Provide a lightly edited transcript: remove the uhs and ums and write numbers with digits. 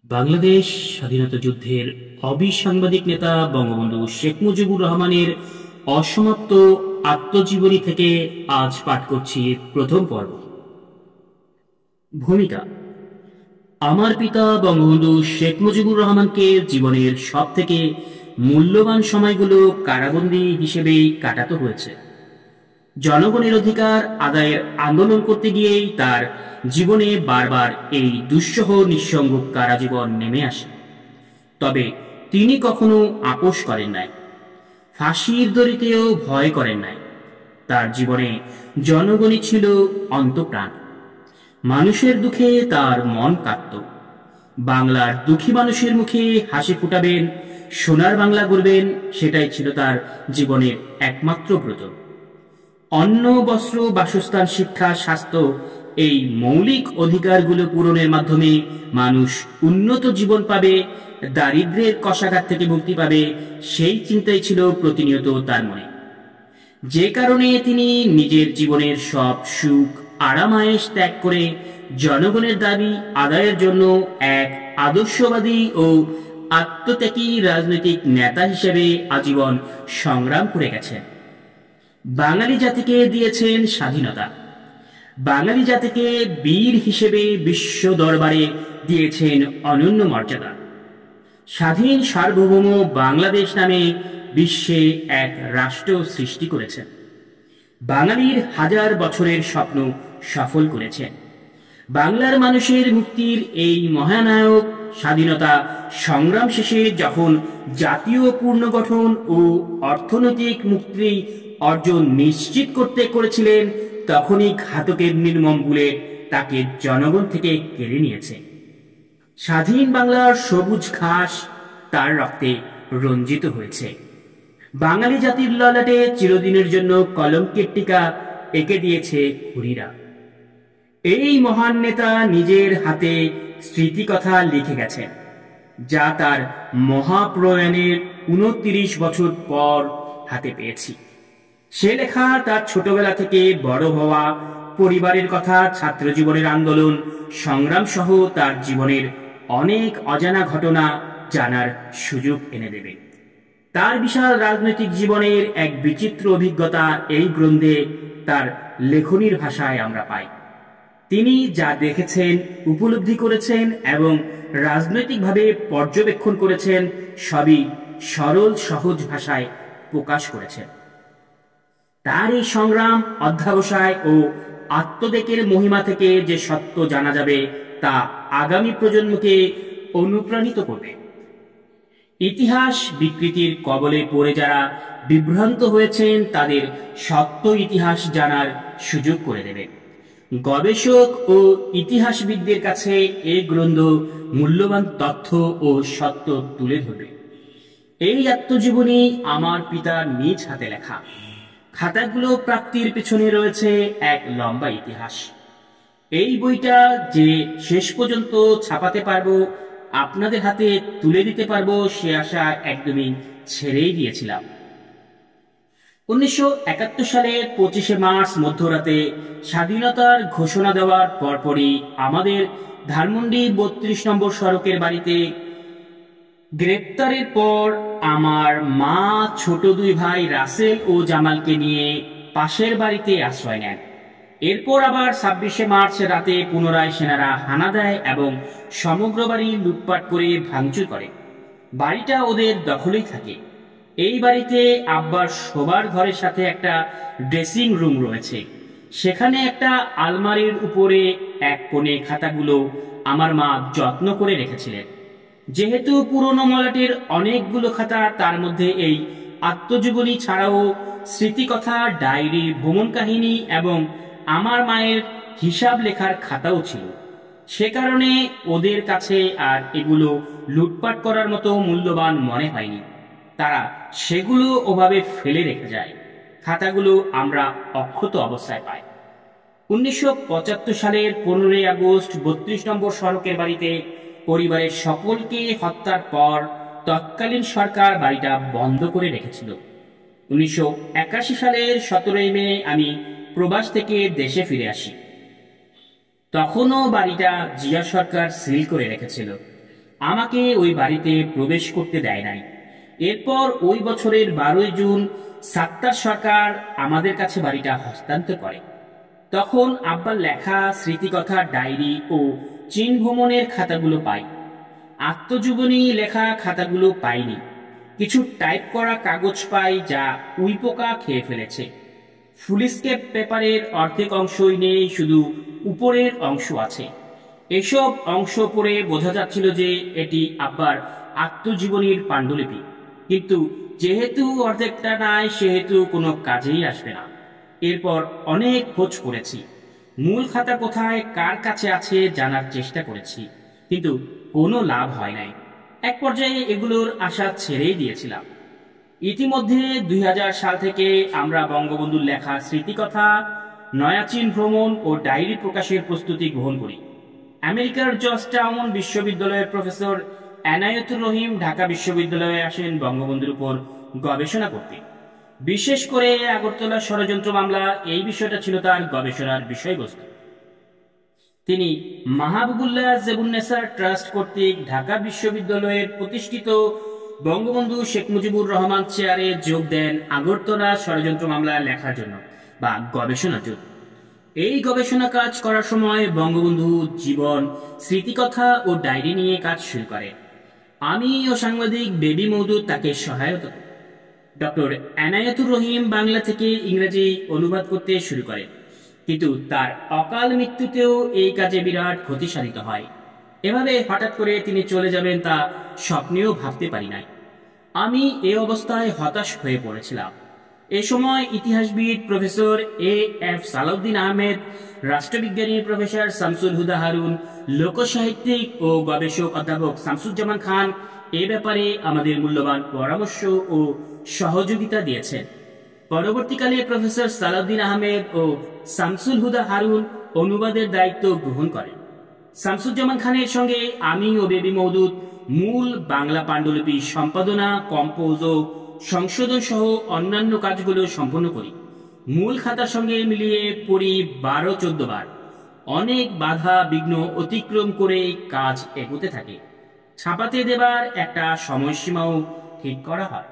বাংলাদেশ স্বাধীনতা যুদ্ধের অবিসাংবাদিক নেতা বঙ্গবন্ধু শেখ মুজিবুর রহমানের অসমাপ্ত আত্মজীবনী থেকে আজ পাঠ করছি প্রথম পর্ব। ভূমিকা। আমার পিতা বঙ্গবন্ধু শেখ মুজিবুর রহমানকে জীবনের সব থেকে মূল্যবান সময়গুলো কারাবন্দী হিসেবেই কাটাতে হয়েছে। জনগণের অধিকার আদায়ের আন্দোলন করতে গিয়েই তার জীবনে বারবার এই দুঃসহ নিঃসঙ্গ কারাজীবন নেমে আসে। তবে তিনি কখনো আপোষ করেন নাই, ফাঁসির দড়িতেও ভয় করেন নাই। তার জীবনে জনগণই ছিল অন্তপ্রাণ। মানুষের দুঃখে তার মন কাঁদত। বাংলার দুঃখী মানুষের মুখে হাসি ফুটাবেন, সোনার বাংলা গড়বেন, সেটাই ছিল তার জীবনের একমাত্র ব্রত। অন্ন, বস্ত্র, বাসস্থান, শিক্ষা, স্বাস্থ্য, এই মৌলিক অধিকারগুলো পূরণের মাধ্যমে মানুষ উন্নত জীবন পাবে, দারিদ্র্যের কষাঘাত থেকে মুক্তি পাবে, সেই চিন্তাই ছিল প্রতিনিয়ত তার মনে। যে কারণে তিনি নিজের জীবনের সব সুখ আরামায়েশ ত্যাগ করে জনগণের দাবি আদায়ের জন্য এক আদর্শবাদী ও আত্মত্যাগী রাজনৈতিক নেতা হিসেবে আজীবন সংগ্রাম করে গেছেন। বাঙালি জাতিকে দিয়েছেন স্বাধীনতা। বাঙালি জাতিকে বীর হিসেবে বিশ্ব দরবারে দিয়েছেন অনন্য মর্যাদা। স্বাধীন সার্বভৌম বাংলাদেশ নামে বিশ্বে এক রাষ্ট্র সৃষ্টি করেছেন। বাঙালির হাজার বছরের স্বপ্ন সফল করেছেন। বাংলার মানুষের মুক্তির এই মহানায়ক স্বাধীনতা সংগ্রাম শেষে যখন জাতীয় পুনর্গঠন ও অর্থনৈতিক মুক্তি অর্জন নিশ্চিত করতে করেছিলেন, তখনই ঘাতকের নির্মম বুলেট তাকে জনগণ থেকে কেড়ে নিয়েছে। স্বাধীন বাংলার সবুজ ঘাস তার রক্তে রঞ্জিত হয়েছে। বাঙালি জাতির ললাটে চিরদিনের জন্য কলঙ্কের টিকা এঁকে দিয়েছে খুনিরা। এই মহান নেতা নিজের হাতে স্মৃতিকথা লিখে গেছেন, যা তার মহাপ্রয়াণের 29 বছর পর হাতে পেয়েছি। সে লেখা তার ছোটবেলা থেকে বড় হওয়া, পরিবারের কথা, ছাত্র জীবনের আন্দোলন সংগ্রাম সহ তার জীবনের অনেক অজানা ঘটনা জানার সুযোগ এনে দেবে। তার বিশাল রাজনৈতিক জীবনের এক বিচিত্র অভিজ্ঞতা এই গ্রন্থে তার লেখনীর ভাষায় আমরা পাই। তিনি যা দেখেছেন, উপলব্ধি করেছেন এবং রাজনৈতিকভাবে পর্যবেক্ষণ করেছেন, সবই সরল সহজ ভাষায় প্রকাশ করেছেন। তার এই সংগ্রাম, অধ্যবসায় ও আত্মত্যাগের মহিমা থেকে যে সত্য জানা যাবে, তা আগামী প্রজন্মকে অনুপ্রাণিত করবে। ইতিহাস বিকৃতির কবলে পড়ে যারা বিভ্রান্ত হয়েছেন, তাদের সত্য ইতিহাস জানার সুযোগ করে দেবে। গবেষক ও ইতিহাসবিদদের কাছে এই গ্রন্থ মূল্যবান তথ্য ও সত্য তুলে ধরবে। এই আত্মজীবনী আমার পিতার নিজ হাতে লেখা। খাতাগুলো প্রাপ্তির পেছনে রয়েছে এক লম্বা ইতিহাস। এই বইটা যে শেষ পর্যন্ত ছাপাতে পারবো, আপনাদের হাতে তুলে দিতে পারবো, সে আশা একদমই ছেড়েই দিয়েছিলাম। 1971 সালের 25শে মার্চ মধ্যরাতে স্বাধীনতার ঘোষণা দেওয়ার পরপরই আমাদের ধানমন্ডি 32 নম্বর সড়কের বাড়িতে গ্রেপ্তারের পর আমার মা ছোট দুই ভাই রাসেল ও জামালকে নিয়ে পাশের বাড়িতে আশ্রয় নেন। এরপর আবার 26শে মার্চ রাতে পুনরায় সেনারা হানা দেয় এবং সমগ্র বাড়ি লুটপাট করে ভাঙচুর করে। বাড়িটা ওদের দখলেই থাকে। এই বাড়িতে আব্বার শোবার ঘরের সাথে একটা ড্রেসিং রুম রয়েছে। সেখানে একটা আলমারির উপরে এক কোণে খাতাগুলো আমার মা যত্ন করে রেখেছিলেন। যেহেতু পুরনো মলাটের অনেকগুলো খাতা, তার মধ্যে এই আত্মজীবনী ছাড়াও স্মৃতিকথা, ডায়েরি, ভ্রমণ কাহিনী এবং আমার মায়ের হিসাব লেখার খাতাও ছিল। সে কারণে ওদের কাছে আর এগুলো লুটপাট করার মতো মূল্যবান মনে হয়নি। তারা সেগুলো ওভাবে ফেলে রেখে যায়। খাতাগুলো আমরা অক্ষত অবস্থায় পাই। 1975 সালের 15ই আগস্ট 32 নম্বর সড়কের বাড়িতে পরিবারের সকলকে হত্যার পর তৎকালীন সরকার বাড়িটা বন্ধ করে রেখেছিল। 1981 সালের 17ই মে আমি প্রবাস থেকে দেশে ফিরে আসি। তখনও বাড়িটা জিয়া সরকার সিল করে রেখেছিল। আমাকে ওই বাড়িতে প্রবেশ করতে দেয় নাই। এরপর ওই বছরের 12ই জুন সাত্তার সরকার আমাদের কাছে বাড়িটা হস্তান্তর করে। তখন আব্বার লেখা স্মৃতিকথা, ডায়েরি ও চীন ভ্রমণের খাতাগুলো পাই। আত্মজীবনী লেখা খাতাগুলো পাইনি। কিছু টাইপ করা কাগজ পাই যা উইপোকা খেয়ে ফেলেছে। ফুলস্কেপ পেপারের অর্ধেক অংশই নেই, শুধু উপরের অংশ আছে। এসব অংশ পড়ে বোঝা যাচ্ছিল যে এটি আব্বার আত্মজীবনীর পাণ্ডুলিপি, কিন্তু যেহেতু অর্ধেকটা নাই সেহেতু কোনো কাজেই আসবে না। এরপর অনেক খোঁজ করেছি, মূল খাতা কোথায় কার কাছে আছে জানার চেষ্টা করেছি, কিন্তু কোনো লাভ হয় নাই। এক পর্যায়ে এগুলোর আশা ছেড়েই দিয়েছিলাম। ইতিমধ্যে 2000 সাল থেকে আমরা বঙ্গবন্ধুর লেখা স্মৃতিকথা, নয়া চীন ভ্রমণ ও ডায়েরি প্রকাশের প্রস্তুতি গ্রহণ করি। আমেরিকার জর্জটাউন বিশ্ববিদ্যালয়ের প্রফেসর এনায়েতুর রহিম ঢাকা বিশ্ববিদ্যালয়ে আসেন বঙ্গবন্ধুর উপর গবেষণা করতে। বিশেষ করে আগরতলা ষড়যন্ত্র মামলা, এই বিষয়টা ছিল তার গবেষণার বিষয়বস্তু। তিনি মাহবুবুল্লাহ জেবুন্নেসার ট্রাস্ট কর্তৃক ঢাকা বিশ্ববিদ্যালয়ের প্রতিষ্ঠিত বঙ্গবন্ধু শেখ মুজিবুর রহমান চেয়ারে যোগ দেন আগরতলা ষড়যন্ত্র মামলা লেখার জন্য বা গবেষণার জন্য। এই গবেষণা কাজ করার সময় বঙ্গবন্ধু জীবন, স্মৃতিকথা ও ডায়েরি নিয়ে কাজ শুরু করে। আমি ও সাংবাদিক বেবি মওদুদ তাকে সহায়তা করি। ডক্টর এনায়েতুর রহিম বাংলা থেকে ইংরেজি অনুবাদ করতে শুরু করেন, কিন্তু তার অকাল মৃত্যুতেও এই কাজে বিরাট ক্ষতি সাধিত হয়। এভাবে হঠাৎ করে তিনি চলে যাবেন তা স্বপ্নেও ভাবতে পারি নাই। আমি এ অবস্থায় হতাশ হয়ে পড়েছিলাম। এ সময় ইতিহাসবিদ প্রফেসর এ.এফ. সালাউদ্দিন আহমেদ, রাষ্ট্রবিজ্ঞানী প্রফেসর শামসুল হুদা হারুন, লোকসাহিত্যিক ও গবেষক অধ্যাপক শামসুজ্জামান খান এ ব্যাপারে আমাদের মূল্যবান পরামর্শ ও সহযোগিতা দিয়েছেন। পরবর্তীকালে প্রফেসর সালাউদ্দিন আহমেদ ও শামসুল হুদা হারুন অনুবাদের দায়িত্ব গ্রহণ করেন। শামসুজ্জামান খানের সঙ্গে আমি ও বেবি মওদুদ মূল বাংলা পাণ্ডুলিপি সম্পাদনা, কম্পোজ ও সংশোধন সহ অন্যান্য কাজগুলো সম্পন্ন করি। মূল খাতার সঙ্গে মিলিয়ে পড়ি 12-14 বার। অনেক বাধা বিঘ্ন অতিক্রম করে কাজ এগোতে থাকে। ছাপাতে দেবার একটা সময়সীমাও ঠিক করা হয়।